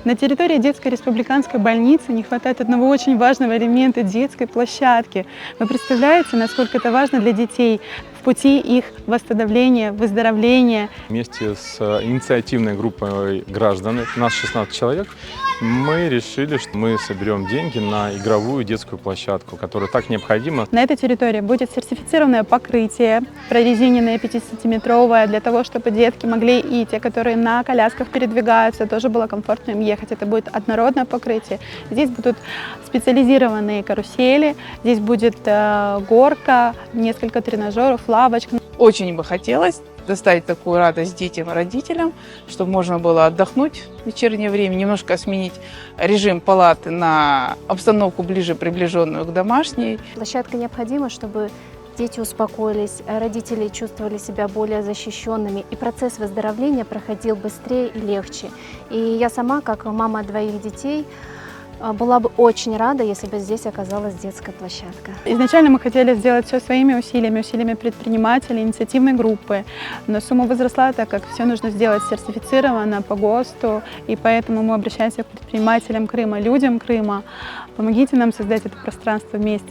На территории детской республиканской больницы не хватает одного очень важного элемента — детской площадки. Вы представляете, насколько это важно для детей в пути их восстановления, выздоровления? Вместе с инициативной группой граждан, нас 16 человек, мы решили, что мы соберем деньги на игровую детскую площадку, которая так необходима. На этой территории будет сертифицированное покрытие, прорезиненное 50-метровое, для того, чтобы детки могли, и те, которые на колясках передвигаются, тоже было комфортно им ехать. Это будет однородное покрытие. Здесь будут специализированные карусели, здесь будет горка, несколько тренажеров, лавочка. Очень бы хотелось доставить такую радость детям и родителям, чтобы можно было отдохнуть в вечернее время, немножко сменить режим палаты на обстановку ближе приближенную к домашней. Площадка необходима, чтобы дети успокоились, родители чувствовали себя более защищенными, и процесс выздоровления проходил быстрее и легче. И я сама, как мама двоих детей, была бы очень рада, если бы здесь оказалась детская площадка. Изначально мы хотели сделать все своими усилиями предпринимателей, инициативной группы, но сумма возросла, так как все нужно сделать сертифицированно по ГОСТу, и поэтому мы обращаемся к предпринимателям Крыма, людям Крыма. Помогите нам создать это пространство вместе.